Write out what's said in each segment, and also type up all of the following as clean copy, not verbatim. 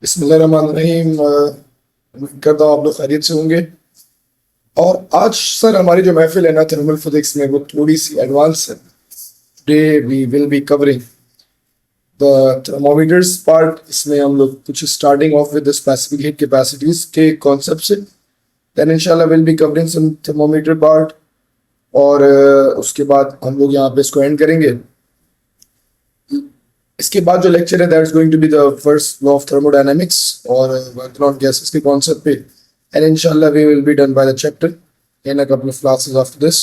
बिस्मिल्लाहिर्रहमानिर्रहीम। उम्मीद करता हूँ आप लोग खैरियत से होंगे। और आज सर हमारी जो महफिल है ना थर्मल फिजिक्स में वो थोड़ी सी एडवांस है। Today we will be covering the thermometers part. इसमें हम लोग कुछ starting off with the specific heat capacities के कॉन्सेप्ट से, देन इंशाल्लाह will be covering some thermometer part. और उसके बाद हम लोग यहाँ पे इसको एंड करेंगे। इसके बाद जो लेक्चर है that's going to be the first law of thermodynamics और वर्किंग ऑन गैसेस के कॉन्सेप्ट पे, एंड इंशाल्लाह we will be done by the chapter in a couple of classes after this.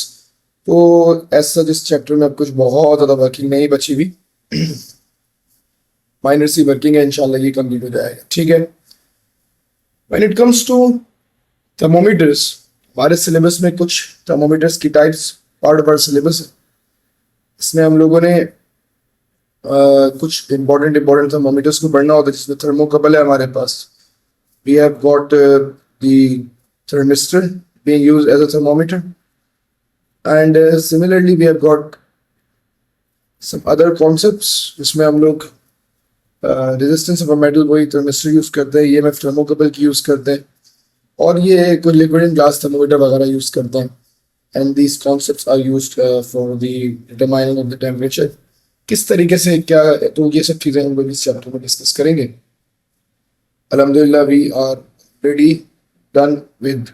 तो ऐसा जिस चैप्टर में अब कुछ बहुत ज़्यादा वर्किंग नहीं बची हुई, माइनर सी वर्किंग है, इंशाल्लाह ये कंप्लीट हो जाएगा। ठीक है। When it comes to thermometers, हमारे सिलेबस में कुछ थर्मोमीटर्स की types part of our syllabus है। इसमें हम लोगों ने कुछ इंपॉर्टेंट थर्मोमीटर्स को पढ़ना होता है, जिसमें थर्मोकपल है हमारे पास। We have got the thermistor being used as a thermometer, and similarly we have got some other concepts जिसमें हम लोग रेजिस्टेंस ऑफ अ मेटल वही थर्मिस्टर यूज करते हैं, ईएमएफ थर्मोकपल की यूज करते हैं, और ये कुछ लिक्विड इन ग्लास थर्मोमीटर वगैरह यूज करते हैं। And these concepts are used for the determining of the temperature. किस तरीके से क्या, तो ये सब चीज़ें हम लोग इस चैप्टर में डिस्कस करेंगे। अल्हम्दुलिल्लाह we are ready done with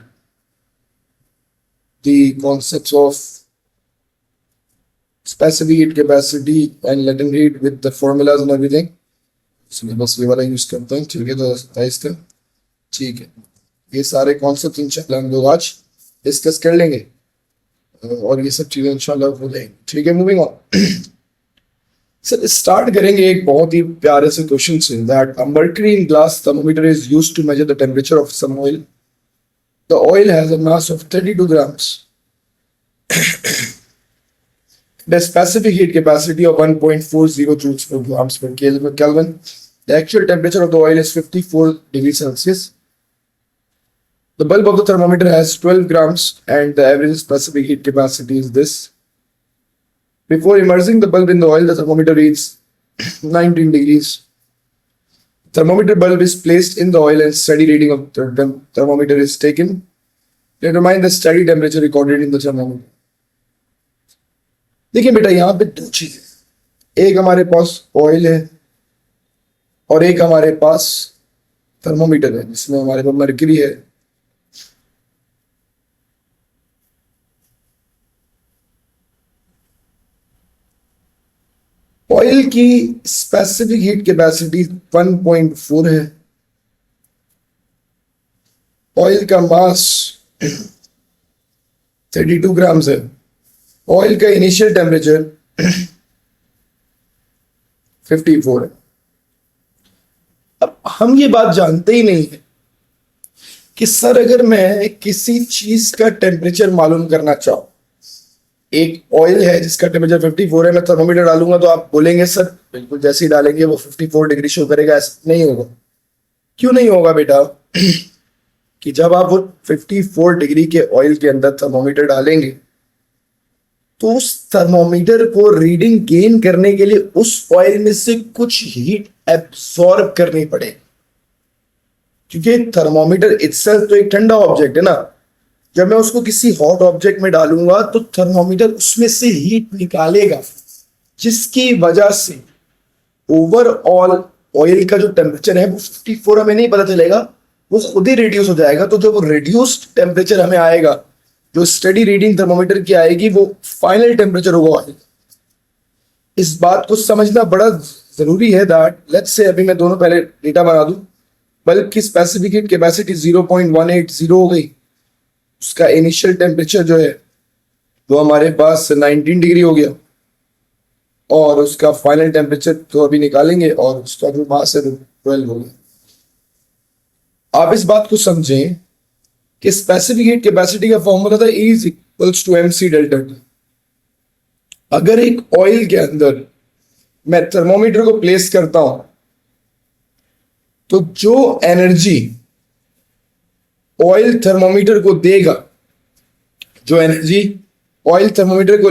the concepts of specific heat capacity and latent heat with the formulas and everything। इसमें बस ये वाला यूज करते हैं। ठीक है, तो इसका ठीक है, ये सारे कॉन्सेप्ट इंशाल्लाह हम लोग आज डिस्कस कर लेंगे और ये सब चीज़ें इंशाल्लाह हो जाएंगी। ठीक है, मूविंग ऑन। सर स्टार्ट करेंगे एक बहुत ही प्यारे से क्वेश्चन से, that a mercury in glass thermometer is used to measure the temperature of some oil. The oil has a mass of 32 grams. The specific heat capacity of 1.40 joules per grams per Kelvin. The actual temperature of the oil is 54 degrees Celsius. The bulb of the thermometer has 12 grams and the average specific heat capacity is this. Before immersing the bulb in the oil, the thermometer reads 19 degrees. Thermometer bulb is placed in the oil and steady reading of the thermometer is taken. Determine the steady temperature recorded in the thermometer. देखिए बेटा, यहाँ पे दो चीजें, एक हमारे पास oil है और एक हमारे पास थर्मोमीटर है जिसमें हमारे पास मर्क्यूरी है। ऑयल की स्पेसिफिक हीट कैपेसिटी 1.4 है। ऑयल का मास 32 ग्राम्स है। ऑयल का इनिशियल टेम्परेचर 54 है। अब हम ये बात जानते ही नहीं है कि सर अगर मैं किसी चीज का टेम्परेचर मालूम करना चाहूं, एक ऑयल है जिसका टेम्परेचर 54 है, मैं थर्मोमीटर डालूंगा तो आप बोलेंगे सर बिल्कुल जैसे ही डालेंगे वो 54 डिग्री शो करेगा। ऐसा नहीं होगा। क्यों नहीं होगा बेटा? कि जब आप वो 54 डिग्री के ऑयल के अंदर थर्मोमीटर डालेंगे तो उस थर्मोमीटर को रीडिंग गेन करने के लिए उस ऑयल में से कुछ हीट एब्सॉर्ब करनी पड़ेगी, क्योंकि थर्मोमीटर इटसेल्फ तो एक ठंडा ऑब्जेक्ट है ना। जब मैं उसको किसी हॉट ऑब्जेक्ट में डालूंगा तो थर्मोमीटर उसमें से हीट निकालेगा, जिसकी वजह से ओवरऑल ऑयल का जो टेम्परेचर है वो 54 हमें नहीं पता चलेगा, वो खुद ही रिड्यूस हो जाएगा। तो जब रिड्यूस्ड टेम्परेचर हमें आएगा, जो स्टडी रीडिंग थर्मोमीटर की आएगी, वो फाइनल टेम्परेचर होगा ऑयल। इस बात को समझना बड़ा जरूरी है। दैट लेट्स से अभी मैं दोनों पहले डेटा बना दूं। बल्ब की स्पेसिफिक हीट कैपेसिटी 0.180 हो गई। उसका इनिशियल टेम्परेचर जो है वो हमारे पास 19 डिग्री हो गया, और उसका फाइनल टेम्परेचर तो अभी निकालेंगे, और उसका जो मास है 12 हो गया। आप इस बात को समझें कि स्पेसिफिक हीट कैपेसिटी का फॉर्मूला था E is equals to MC delta T। अगर एक ऑयल के अंदर मैं थर्मोमीटर को प्लेस करता हूं तो जो एनर्जी ऑयल थर्मोमीटर को देगा, जो एनर्जी ऑयल थर्मोमीटर को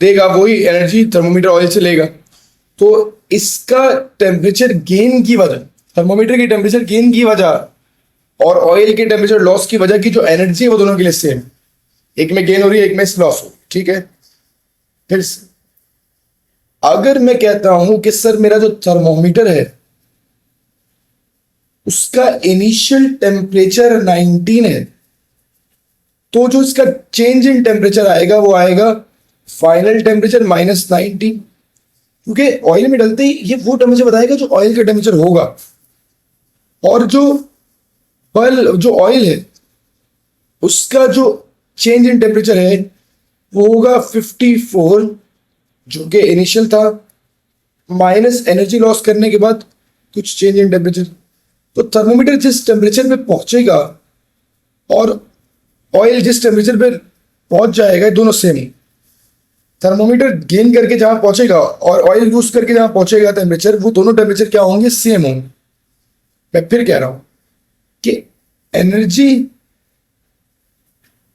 देगा वही एनर्जी थर्मोमीटर ऑयल से लेगा। तो इसका टेम्परेचर गेन की वजह, थर्मोमीटर की टेम्परेचर गेन की वजह और ऑयल के टेम्परेचर लॉस की वजह की जो एनर्जी है वो दोनों के लिए सेम, एक में गेन हो रही है एक में लॉस हो, ठीक है। फिर अगर मैं कहता हूं कि सर मेरा जो थर्मोमीटर है उसका इनिशियल टेम्परेचर 19 है, तो जो इसका चेंज इन टेम्परेचर आएगा वो आएगा फाइनल टेम्परेचर -19, क्योंकि ऑयल में डलते ही ये वो टेम्परेचर बताएगा जो ऑयल का टेम्परेचर होगा। और जो ऑयल है उसका जो चेंज इन टेम्परेचर है वो होगा 54, जो कि इनिशियल था, माइनस एनर्जी लॉस करने के बाद कुछ चेंज इन टेम्परेचर। तो थर्मोमीटर जिस टेम्परेचर पे पहुंचेगा और ऑयल जिस टेम्परेचर पे पहुंच जाएगा, दोनों सेम। थर्मोमीटर गेन करके जहां पहुंचेगा और ऑयल लूज करके जहां पहुंचेगा टेम्परेचर, वो दोनों टेम्परेचर क्या होंगे, सेम होंगे। मैं फिर कह रहा हूं कि energy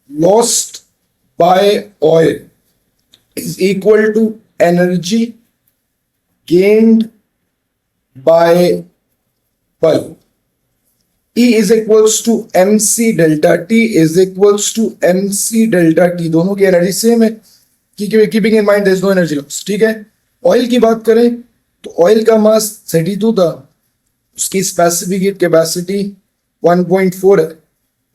lost by oil is equal to energy gained by bulb. E is equals to mc delta t is equals to mc delta t, दोनों की एनर्जी सेम है, keeping in mind there is no energy loss, ठीक है। Oil की बात करें तो oil का मास 32 था, उसकी स्पेसिफिक हीट कैपेसिटी 1.4 है,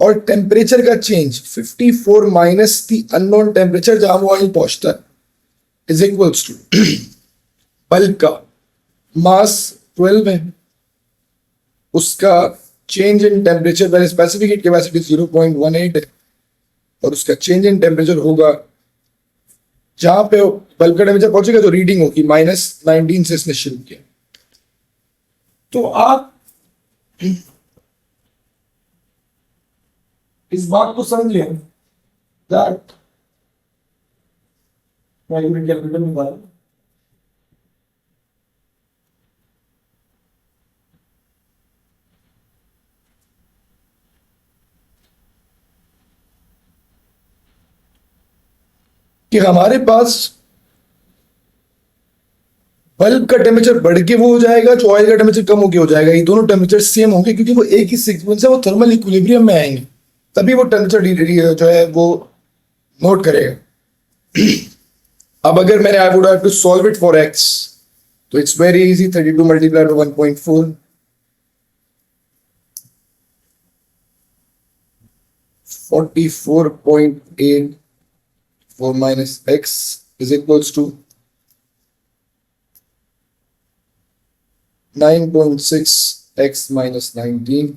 और टेम्परेचर का change 54 minus the unknown temperature जहां वो ऑयल पहुंचता है इज इक्वल्स टू बल्ब का मास 12 है, उसका चेंज इन टेम्परेचर पहले स्पेसिफिक हीट कैपेसिटी 0.18 है, और उसका चेंज इन टेम्परेचर होगा जहां पे बल्ब का टेम्परेचर पहुंचेगा तो रीडिंग होगी -19 से इसने शुरू किया। तो आप इस बात को समझ लें दैट कैलकुलेटर में बात कि हमारे पास बल्ब का टेम्परेचर बढ़ के वो हो जाएगा, जो ऑयल का टेम्परेचर कम होके हो जाएगा। ये दोनों टेम्परेचर सेम होंगे क्योंकि वो एक ही सीक्वेंस है, वो थर्मल इक्विलिब्रियम में आएंगे, तभी वो टेम्परेचर जो है वो नोट करेगा। अब अगर मैंने I would have to solve it for X, तो it's very easy, 32 multiply by 1.4, 44.8 4 minus x is equals to 9.6 x minus 19.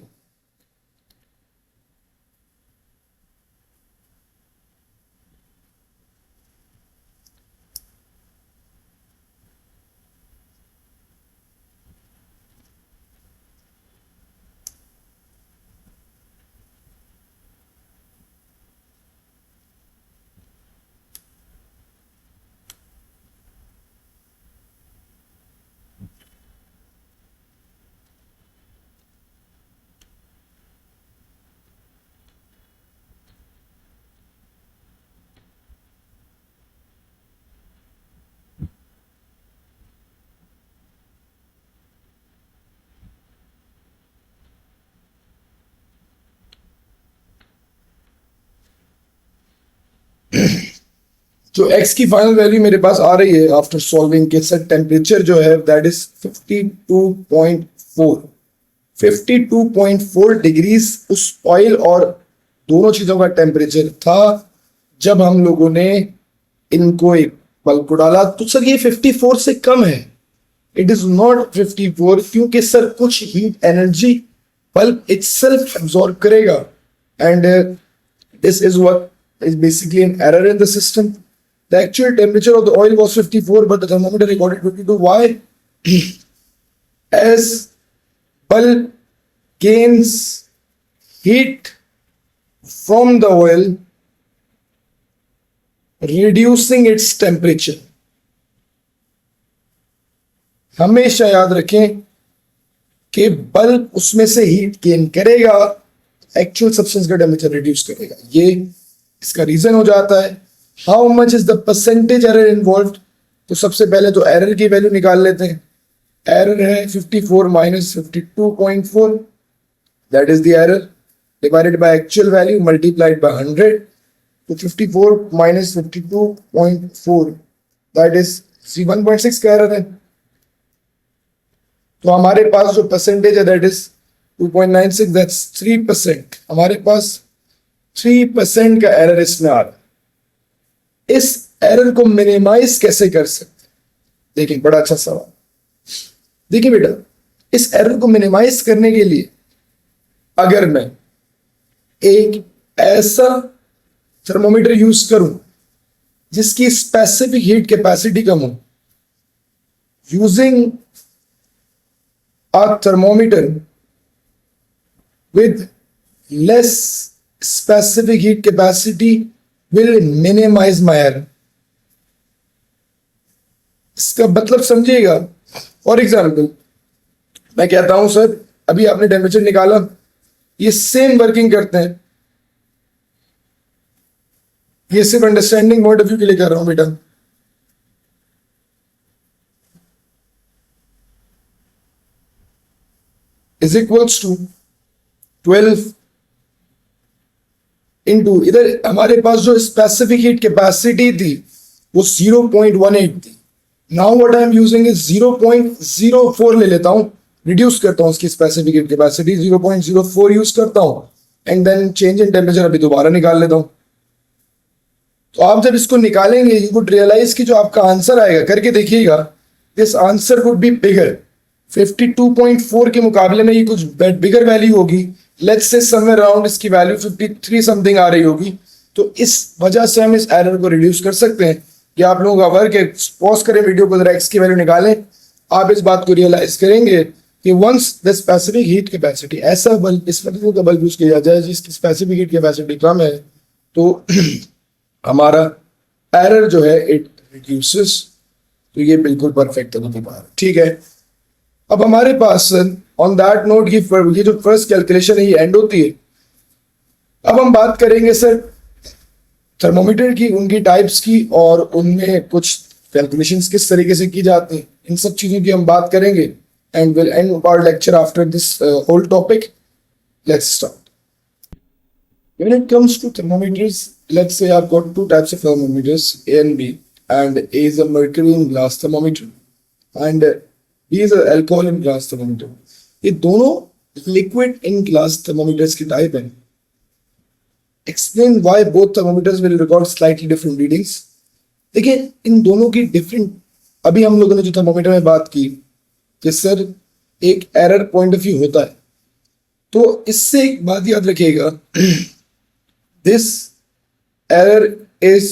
जो x की फाइनल वैल्यू मेरे पास आ रही है आफ्टर सॉल्विंग के साथ, टेम्परेचर जो है दैट इज 52.4 52.4 डिग्रीज उस ऑयल और दोनों चीजों का टेम्परेचर था जब हम लोगों ने इनको एक बल्ब को डाला। तो सर ये 54 से कम है, इट इज नॉट 54, क्योंकि सर कुछ heat energy bulb itself absorb करेगा, and this is what is basically an error in the system. The actual temperature of the oil was 54, but the thermometer recorded 52. Why? As bulb gains heat from the oil, reducing its temperature. हमेशा याद रखें कि bulb उसमें से heat gain करेगा, actual substance का temperature reduce करेगा। ये इसका रीजन हो जाता है। How much is the percentage error involve, तो सबसे पहले तो एरर की वैल्यू निकाल लेते हैं। एरर है 54 minus 52.4, that is the error, divided by actual value multiplied by 100. तो 54 माइनस 52.4 दैट इज 1.6 का एरर है. तो हमारे पास जो परसेंटेज है दैट इज 2.96, दैट्स 3%. हमारे पास 3% का एरर इसमें आ रहा है. इस एरर को मिनिमाइज कैसे कर सकते? देखिए, बड़ा अच्छा सवाल. देखिए बेटा, इस एरर को मिनिमाइज करने के लिए अगर मैं एक ऐसा थर्मोमीटर यूज करूं जिसकी स्पेसिफिक हीट कैपेसिटी कम हो, using a thermometer with less specific heat capacity will minimize my error. इसका मतलब समझिएगा. फॉर एग्जाम्पल मैं कहता हूं सर अभी आपने टेम्परेचर निकाला, ये सेम वर्किंग करते हैं. ये सिर्फ अंडरस्टैंडिंग पॉइंट ऑफ व्यू के लिए कर रहा हूं बेटा. इज इक्वल्स टू 12 इंटू, इधर हमारे पास जो स्पेसिफिक हीट कैपेसिटी थी वो 0.18 थी. Now what I am using is 0.04 ले लेता हूं, रिड्यूस करता हूं उसकी स्पेसिफिक हीट कैपेसिटी, 0.04 यूज करता हूं and then change in temperature अभी दोबारा निकाल लेता हूं. तो आप जब इसको निकालेंगे यू वुड रियलाइज कि जो आपका आंसर आएगा, करके देखिएगा, this answer would be bigger. 52.4 के मुकाबले में ये कुछ बिगर वैल्यू होगी. लेट्स से समवेयर अराउंड इसकी वैल्यू 53 समथिंग आ रही होगी. तो इस वजह से हम इस एरर को रिड्यूस कर सकते हैं. कि आप लोगों का वर्क है, पॉज करें वीडियो को, जरा एक्स की वैल्यू निकालें, आप इस बात को रियलाइज करेंगे कि once the specific heat capacity, ऐसा बल्ब, इस मटेरियल का बल्ब यूज किया जाए जिसकी स्पेसिफिक हीट कैपेसिटी कम है, तो हमारा एरर जो है इट रिड्यूसेस. तो ये बिल्कुल परफेक्ट तरीके पर, ठीक है. अब हमारे पास ऑन दैट नोट ये जो फर्स्ट कैलकुलेशन है ये एंड होती है. अब हम बात करेंगे सर थर्मोमीटर की, उनकी टाइप्स की, और उनमें कुछ कैलकुलेशंस किस तरीके से की जाती हैं, इन सब चीज़ों की हम बात करेंगे. And will end our lecture after this whole topic. Let's start. When it comes to thermometers, let's say I've got two types of thermometers, A and B, and A is a mercury in glass thermometer, and B is a alcohol in glass thermometer. ये दोनों liquid in glass thermometers की type हैं. Explain why both thermometers will record slightly different readings. देखिए, इन दोनों की different, अभी हम लोगों ने जो थर्मोमीटर में बात की कि सर एक एरर पॉइंट ऑफ व्यू होता है, तो इससे एक बात याद रखिएगा, this error is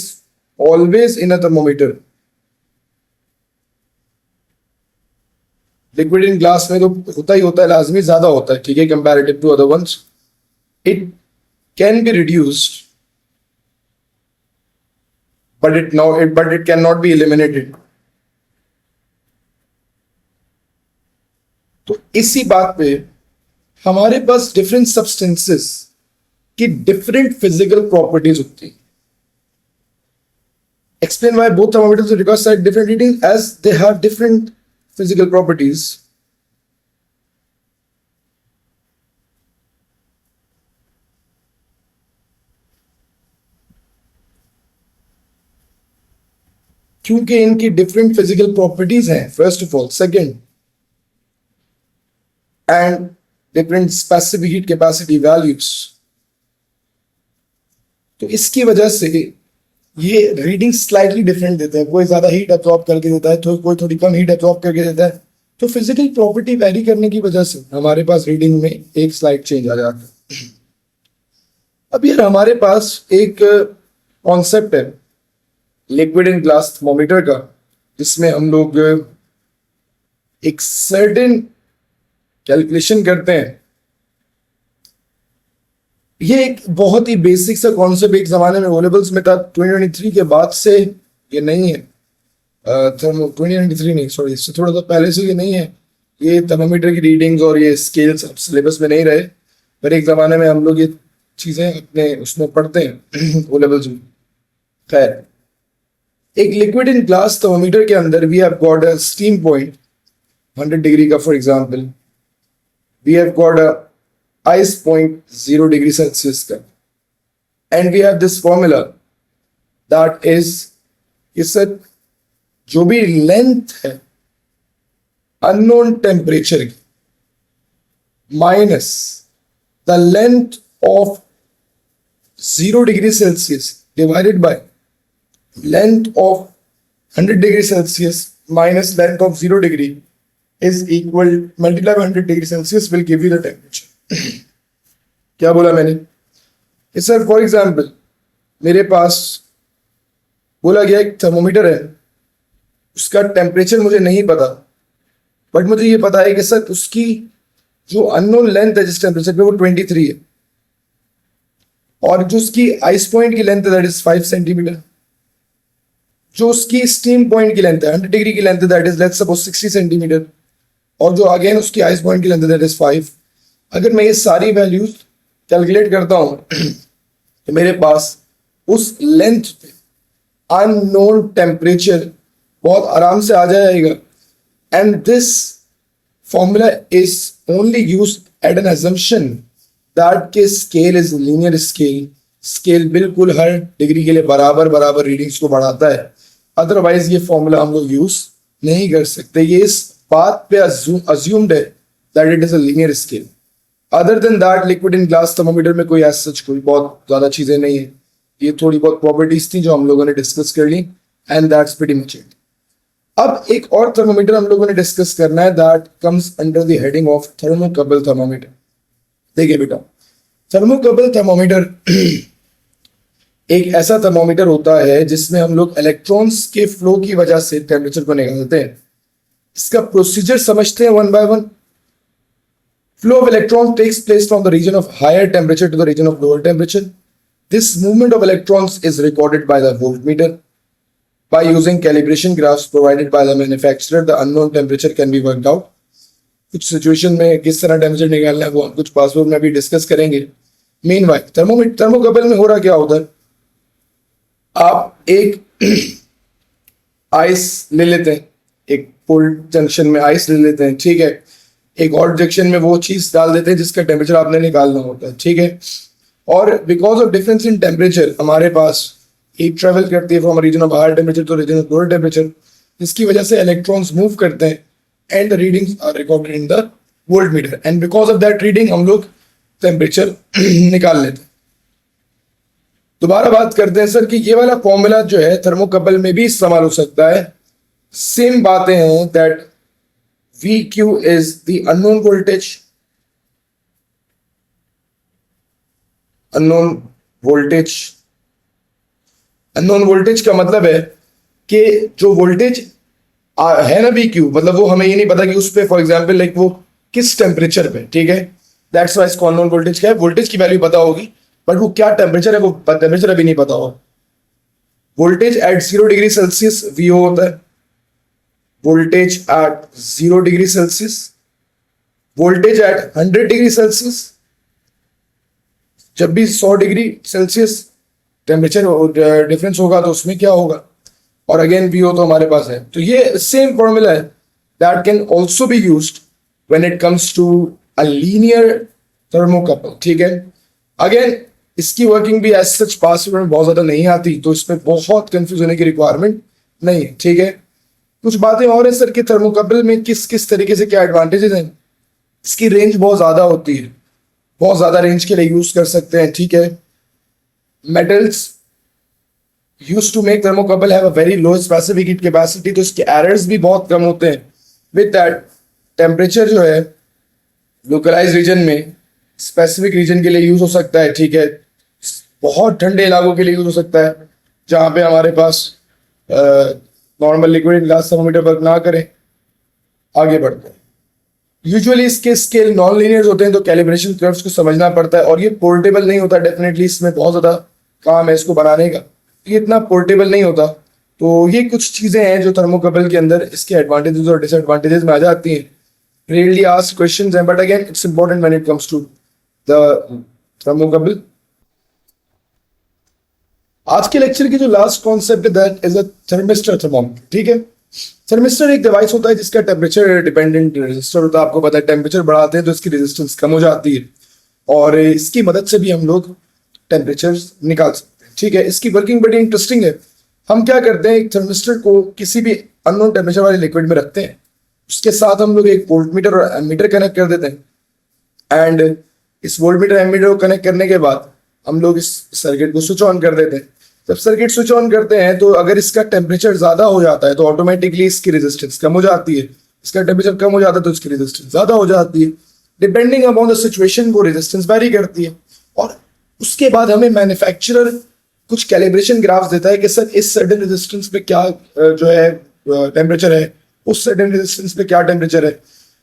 always in a thermometer. Liquid in glass में तो होता ही होता है, लाजमी ज्यादा होता है, ठीक है, comparative to other ones. It can be reduced but it cannot be eliminated. तो इसी बात पे हमारे पास डिफरेंट सब्सटेंसेस की डिफरेंट फिजिकल प्रॉपर्टीज होती है. Explain why both thermometers will record slightly different readings as they have different physical properties. क्योंकि इनकी डिफरेंट फिजिकल प्रॉपर्टीज हैं, first of all. Second, and different specific heat capacity values. तो इसकी वजह से ये रीडिंग स्लाइटली डिफरेंट देते हैं. कोई ज्यादा हीट एब्जॉर्ब करके देता है, तो कोई थोड़ी कम हीट एब्जॉर्ब करके देता है. तो फिजिकल प्रॉपर्टी वैरी करने की वजह से हमारे पास रीडिंग में एक स्लाइड चेंज आ जाता है. अब यार हमारे पास एक कॉन्सेप्ट है लिक्विड इन ग्लास थर्मोमीटर का, जिसमें हम लोग एक सर्टेन कैलकुलेशन करते हैं. ये एक बहुत ही बेसिक सा कॉन्सेप्ट एक जमाने में ओलेबल्स में था. 2023 के बाद से ये नहीं है. 2023 नहीं, सॉरी, इससे थोड़ा सा पहले से ये नहीं है. ये थर्मोमीटर की रीडिंग्स और ये स्केल्स अब सिलेबस में नहीं रहे, पर एक जमाने में हम लोग ये चीजें अपने उसमें पढ़ते हैं ओलेबल्स में. खैर, एक लिक्विड इन ग्लास थर्मोमीटर के अंदर we have got a steam point 100 degree का for example, we have got a ice point 0 degree Celsius का, and we have this formula that is इससे जो भी लेंथ है अननोन टेम्परेचर की minus the length of 0 degree Celsius divided by length of 100 degree Celsius minus length of 0 degree is equal multiply by 100 degree Celsius will give you the temperature. क्या बोला मैंने? Sir for example मेरे पास बोला गया एक thermometer है, उसका temperature मुझे नहीं पता, बट मुझे ये पता है कि सर उसकी जो अननोन लेंथ है जिस टेम्परेचर पे वो 23 है, और जो उसकी आइस पॉइंट की लेंथ है दैट इज 5 सेंटीमीटर, जो उसकी स्टीम पॉइंट की लेंथ है 100 डिग्री की लेंथ है that is let's suppose 60 centimetre, और जो अगेन उसकी आइस पॉइंट की लेंथ है दैट इज 5। अगर मैं ये सारी वैल्यूज कैलकुलेट करता हूँ तो मेरे पास उस लेंथ पे अननोन टेम्परेचर बहुत आराम से आ जाएगा। And this formula is only use at an assumption that के scale is linear scale, scale बिल्कुल हर डिग्री के लिए बराबर बराबर रीडिंग्स को बढ़ाता है, अदरवाइज ये फॉर्मूला हम लोग यूज नहीं कर सकते। ये इस बात पे अज्यूम्ड है that it is a linear scale. Other than that liquid in glass thermometer में कोई ऐसा सच कोई बहुत ज्यादा चीजें नहीं है, ये थोड़ी बहुत प्रॉपर्टीज थी जो हम लोगों ने डिस्कस कर ली and that's pretty much it. अब एक और थर्मोमीटर हम लोगों ने डिस्कस करना है that comes under the heading of thermocouple thermometer. देखिए बेटा, थर्मोकपल थर्मोमीटर एक ऐसा थर्मोमीटर होता है जिसमें हम लोग इलेक्ट्रॉन्स के फ्लो की वजह से टेम्परेचर को निकालते हैं। इसका प्रोसीजर समझते हैं one by one. Flow of electron takes place from the region of higher temperature to the region of lower temperature. This movement of electrons is recorded by the voltmeter. By using calibration graphs provided by the manufacturer, the unknown temperature can be worked out. कुछ situation में किस तरह temperature निकालना है वो हम कुछ password में भी डिस्कस करेंगे। मीनवाइल थर्मोकपल में हो रहा क्या होता है, आप एक आइस ले लेते हैं, एक कोल्ड जंक्शन में आइस ले लेते हैं, ठीक है, एक हॉट जंक्शन में वो चीज डाल देते हैं जिसका टेम्परेचर आपने निकालना होता है, ठीक है, और because of difference in temperature हमारे पास हीट ट्रेवल करती है from region of higher temperature to region of lower temperature, जिसकी वजह से इलेक्ट्रॉन्स मूव करते हैं and the readings are recorded in the voltmeter and because of that reading हम लोग टेम्परेचर निकाल लेते हैं। दोबारा बात करते हैं सर कि ये वाला फॉर्मूला जो है थर्मोकपल में भी इस्तेमाल हो सकता है। सेम बातें हैं that VQ is the unknown voltage, unknown voltage का मतलब है कि जो वोल्टेज है ना VQ, मतलब वो हमें ये नहीं पता कि उस पे फॉर एग्जांपल लाइक वो किस टेम्परेचर पे, ठीक है, दैट्स वाई इसको अननोन वोल्टेज क्या है। वोल्टेज की वैल्यू पता होगी बट वो क्या टेम्परेचर है वो टेम्परेचर अभी नहीं पता होगा। Voltage at 0 degree Celsius VO होता है, voltage at 0 degree Celsius, voltage at 100 degree Celsius, जब भी 100 डिग्री सेल्सियस टेम्परेचर डिफरेंस होगा तो उसमें क्या होगा, और अगेन VO तो हमारे पास है। तो ये सेम फॉर्मूला है that can also be used when it comes to a linear thermocouple, ठीक है। अगेन इसकी वर्किंग भी एज सच पासवर्ड में बहुत ज्यादा नहीं आती, तो इसमें बहुत कंफ्यूज होने की रिक्वायरमेंट नहीं है, ठीक है। कुछ बातें और है सर कि थर्मोकपल में किस किस तरीके से क्या एडवांटेजेस हैं। इसकी रेंज बहुत ज्यादा होती है, बहुत ज्यादा रेंज के लिए यूज कर सकते हैं, ठीक है। Metals used to make thermocouple have a very low specific heat capacity, तो इसके errors भी बहुत कम होते हैं। With that, temperature जो है localized region में specific region के लिए यूज हो सकता है, ठीक है, बहुत ठंडे इलाकों के लिए यूज हो सकता है जहाँ पे हमारे पास normal liquid glass thermometer work ना करें। आगे बढ़ते हैं। यूजुअली इसके स्केल नॉन लीनियर होते हैं तो कैलिब्रेशन कर्व्स को समझना पड़ता है, और ये पोर्टेबल नहीं होता डेफिनेटली, इसमें बहुत ज़्यादा काम है इसको बनाने का, ये इतना पोर्टेबल नहीं होता। तो ये कुछ चीज़ें हैं जो थर्मोकपल के अंदर इसके एडवांटेजेस और डिसएडवांटेजेस में आ जाती हैं। रेयरली आस्क्ड क्वेश्चंस हैं but again it's important when it comes to the thermocouple. आज के लेक्चर की जो लास्ट कॉन्सेप्ट है that is a thermistor thermometer, ठीक है। थर्मिस्टर एक डिवाइस होता है जिसका टेम्परेचर डिपेंडेंट रेजिस्टर होता है। आपको पता है टेम्परेचर बढ़ाते हैं तो इसकी रेजिस्टेंस कम हो जाती है, और इसकी मदद से भी हम लोग टेम्परेचर निकाल सकते हैं। ठीक है, इसकी वर्किंग बड़ी इंटरेस्टिंग है। हम क्या करते हैं, एक थर्मिस्टर को किसी भी अननोन टेम्परेचर वाले लिक्विड में रखते हैं, उसके साथ हम लोग एक वोल्ट मीटर और एमीटर कनेक्ट कर देते हैं, एंड इस वोल्ट मीटर एमीटर को कनेक्ट करने के बाद हम लोग इस सर्किट को स्विच ऑन कर देते हैं। जब सर्किट स्विच ऑन करते हैं तो अगर इसका टेम्परेचर ज़्यादा हो जाता है तो ऑटोमेटिकली इसकी रेजिस्टेंस कम हो जाती है, इसका टेम्परेचर कम हो जाता है तो इसकी रेजिस्टेंस ज़्यादा हो जाती है। डिपेंडिंग अपॉन द सिचुएशन वो रेजिस्टेंस वेरी करती है। और उसके बाद हमें मैन्युफैक्चरर कुछ कैलिब्रेशन ग्राफ्स देता है कि सर इस सर्टेन रेजिस्टेंस पे क्या जो है टेम्परेचर है, उस सर्टेन रेजिस्टेंस पे क्या टेम्परेचर है।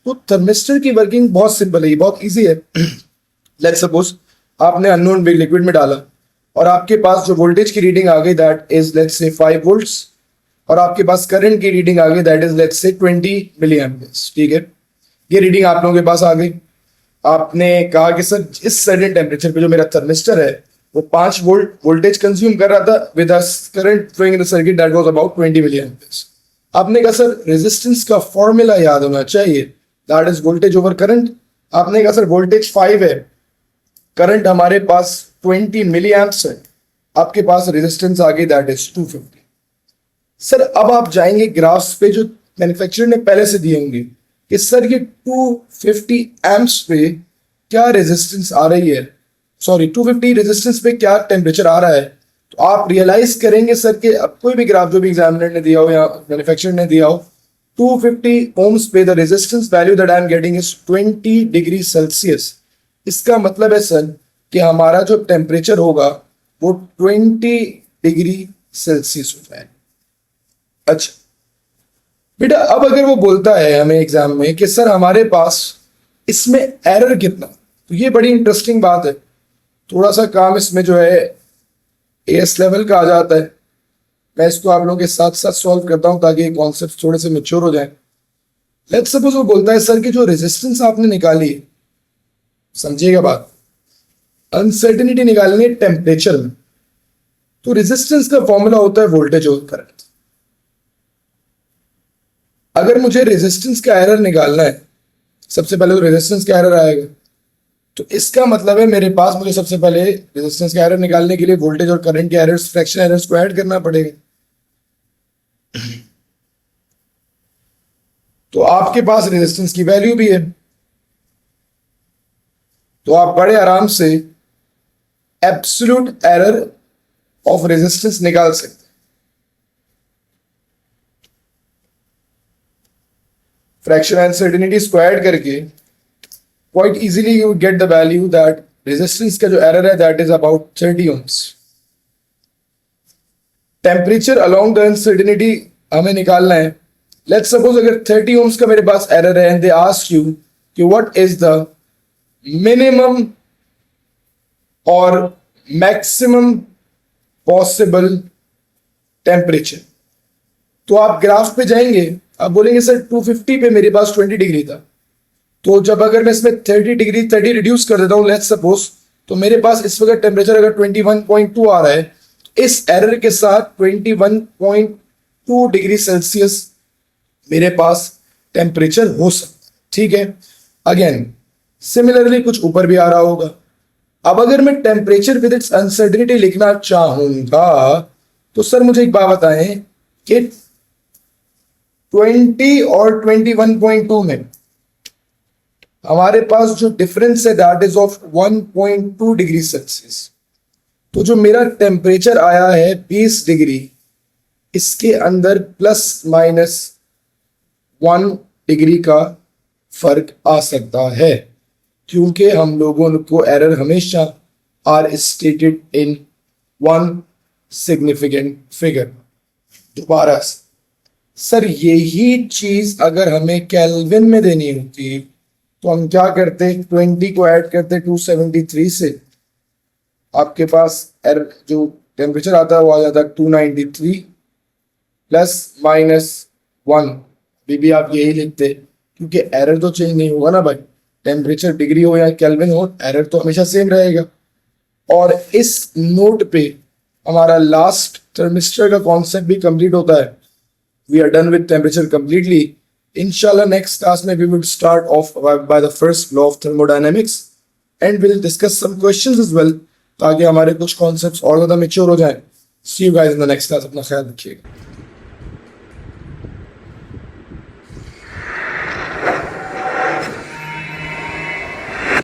तो थर्मिस्टर की वर्किंग बहुत सिंपल है, बहुत ईजी है। लेट्स सपोज आपने अननोन लिक्विड में डाला और आपके पास जो वोल्टेज की रीडिंग आ गई that is let's say 5 volts, और आपके पास करंट की रीडिंग आ गई that is let's say 20 milli amperes. ठीक है, ये रीडिंग आप लोगों के पास आ गई। आपने कहा कि सर इस सर्टेन टेम्परेचर पे जो मेरा थर्मिस्टर है वो 5 वोल्ट वोल्टेज कंज्यूम कर रहा था with a current flowing in the circuit that was about 20 milli amperes. आपने कहा सर रेजिस्टेंस का फॉर्मूला याद होना चाहिए, that is voltage over current. आपने कहा सर वोल्टेज 5 है, करंट हमारे पास 20 मिली एम्प्स है, आपके पास रेजिस्टेंस आ गई दैट इज 250। सर अब आप जाएंगे ग्राफ्स पे जो मैन्युफैक्चरर ने पहले से दिए होंगे कि सर ये 250 एम्प्स पे क्या रेजिस्टेंस आ रही है, सॉरी 250 रेजिस्टेंस पे क्या टेम्परेचर आ रहा है। तो आप रियलाइज करेंगे सर कि अब कोई भी ग्राफ जो भी एग्जामिनर ने दिया हो या मैन्युफैक्चरर ने दिया हो, 250 ओम्स पे the resistance value that I am getting is 20 degree Celsius. इसका मतलब है सर कि हमारा जो टेम्परेचर होगा वो 20 डिग्री सेल्सियस होता है। अच्छा बेटा, अब अगर वो बोलता है हमें एग्जाम में कि सर हमारे पास इसमें एरर कितना, तो ये बड़ी इंटरेस्टिंग बात है। थोड़ा सा काम इसमें जो है एएस लेवल का आ जाता है। मैं इसको आप लोगों के साथ साथ सॉल्व करता हूं ताकि कॉन्सेप्ट थोड़े से मैच्योर हो जाए। लेट्स सपोज वो बोलता है सर कि जो रेजिस्टेंस आपने निकाली, समझिएगा बात, अनसर्टेनिटी निकालनी है टेम्परेचर में, तो रेजिस्टेंस का फॉर्मूला होता है वोल्टेज ओवर करंट। अगर मुझे रेजिस्टेंस का एरर निकालना है, सबसे पहले तो रेजिस्टेंस का एरर आएगा, तो इसका मतलब है मेरे पास मुझे सबसे पहले रेजिस्टेंस का एरर निकालने के लिए वोल्टेज और करंट के एरर्स, फ्रैक्शन एरर्स को ऐड करना पड़ेगा। तो आपके पास रेजिस्टेंस की वैल्यू भी है, तो आप बड़े आराम से एब्सोल्यूट एरर ऑफ रेजिस्टेंस निकाल सकते हैं। फ्रैक्शन अनसर्टेनिटी इसको ऐड करके quite easily you get the value that resistance का जो error है that is about 30 ohms. Temperature along the uncertainty हमें निकालना है। Let's suppose अगर 30 ohms का मेरे पास error है and they ask you कि what is the minimum or maximum possible temperature, तो आप ग्राफ पे जाएंगे, आप बोलेंगे सर 250 पे मेरे पास 20 डिग्री था, तो जब अगर मैं इसमें 30 रिड्यूस कर देता हूं लेट्स सपोज, तो मेरे पास इस वक्त टेम्परेचर अगर 21.2 आ रहा है, इस एरर के साथ 21.2 डिग्री सेल्सियस मेरे पास टेम्परेचर हो सकता है। ठीक है, अगेन सिमिलरली कुछ ऊपर भी आ रहा होगा। अब अगर मैं टेम्परेचर विद इट्स अनसर्टेनिटी लिखना चाहूंगा तो सर मुझे एक बात बताएं कि 20 और 21.2 में हमारे पास जो डिफरेंस है that is of 1.2 degree Celsius. तो जो मेरा टेम्परेचर आया है 20 डिग्री, इसके अंदर प्लस माइनस 1 डिग्री का फर्क आ सकता है, क्योंकि हम लोगों को एरर हमेशा are stated in one significant figure. दोबारा सर यही चीज अगर हमें केल्विन में देनी होती तो हम क्या करते, 20 को ऐड करते 273 से, आपके पास एरर जो टेम्परेचर आता है वो आ जाता है 293 प्लस माइनस 1। अभी भी आप यही लिखते क्योंकि एरर तो चेंज नहीं होगा ना भाई, टेम्परेचर डिग्री हो या केल्विन हो, एरर तो हमेशा सेम रहेगा। और इस नोट पे हमारा लास्ट थर्मिस्टर का कॉन्सेप्ट भी कंप्लीट होता है। we are done with temperature completely. Inshallah, next class में we will start off by the first law of thermodynamics and we'll discuss some questions as well ताकि हमारे कुछ concepts और ज़्यादा mature हो जाएं. See you guys in the next class. अपना ख्याल रखिएगा.